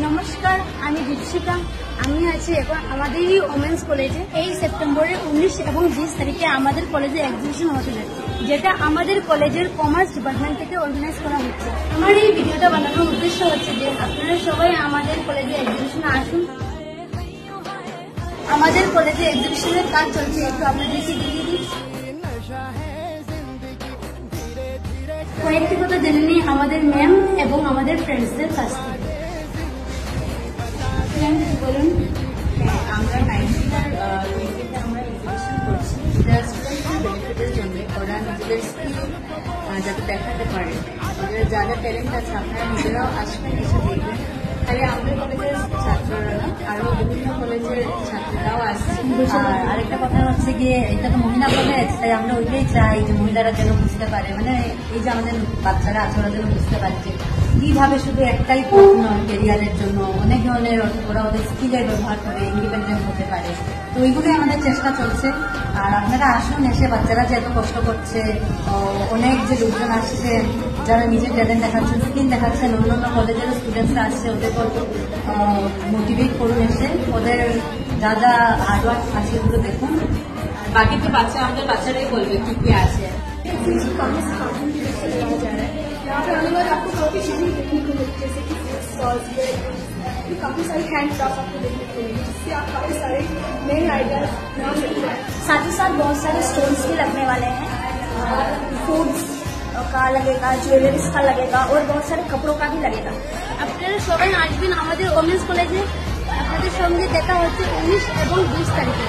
নমস্কার, আমি দীপশিকা। আমি আছি এখন আমাদেরই ওমেন্স কলেজে। এই সেপ্টেম্বরের 19 এবং 20 তারিখে আমাদের কলেজে এক্সিবিশন হতে যাচ্ছে, যেটা আমাদের কলেজের কমার্স ডিপার্টমেন্ট থেকে অর্গানাইজ করা হচ্ছে। আমার এই ভিডিওটা বানানোর উদ্দেশ্য হচ্ছে যে আপনারা সবাই আমাদের কলেজে এক্সিবিশনে আসুন। আমাদের কলেজে এক্সিবিশনের কাজ চলছে, একটু আপনাদেরকে দিয়ে দিই। কয়েকটি কথা জেনে নিই আমাদের ম্যাম এবং আমাদের ফ্রেন্ডসদের কাছ থেকে। বলুন। আমরা 19 আর 20 আমরা এক্সিবিশন করছি স্টুডেন্টদের বেনিফিটের জন্য। ওরা নিজেদের স্কিল যাতে দেখাতে পারে, ওদের যা যা ট্যালেন্ট আছে আপনারা নিজেরাও আসবেন, এসে দেখবেন। খালি আমাদের কলেজের ছাত্ররা না, আরো বিভিন্ন কলেজের ছাত্রীরাও আসছে। আর আরেকটা কথা হচ্ছে গিয়ে, এটা তো মহিলা কলেজ, তাই আমরা ওইটাই চাই যে মহিলারা যেন বুঝতে পারে, মানে এই যে আমাদের বাচ্চারা আছে ওরা যেন বুঝতে পারে যে কিভাবে শুধু একটাই পথ নয় ক্যারিয়ারের জন্য, অনেক ধরনের ওরা ওদের স্কিলের ব্যবহার করে ইন্ডিপেন্ডেন্ট হতে পারে। তো ওইগুলোই আমাদের চেষ্টা চলছে। আর আপনারা আসুন, এসে বাচ্চারা যে এত কষ্ট করছে, অনেক যে লোকজন আসছে যারা নিজের ট্যালেন্ট দেখাচ্ছেন, স্কিল দেখাচ্ছেন, অন্যান্য কলেজের স্টুডেন্টসরা আসছে, ওদের মোটিভেট করুন, এসে ওদের যা যা হার্ডওয়ার্ক আছে ওগুলো দেখুন। আর বাকি তো আমাদের বাচ্চারাই বলবে কি কি আছে। यहाँ पे आने बाद आपको काफी चीजें देखने को मिलती है, जैसे कि काफी सारी हैंड क्राफ्ट आपको देखने को मिलेगी, जिससे आप काफी सारे नए आइडियाज बना सकते हैं। साथ ही साथ बहुत सारे स्टोन्स भी लगने वाले हैं, फूड्स का लगेगा, ज्वेलरीज का लगेगा और बहुत सारे कपड़ों का भी लगेगा। আপনারা সবাই আসবেন আমাদের ওমেন্স কলেজে। আপনাদের সঙ্গে দেখা হচ্ছে 19 এবং 20 তারিখে।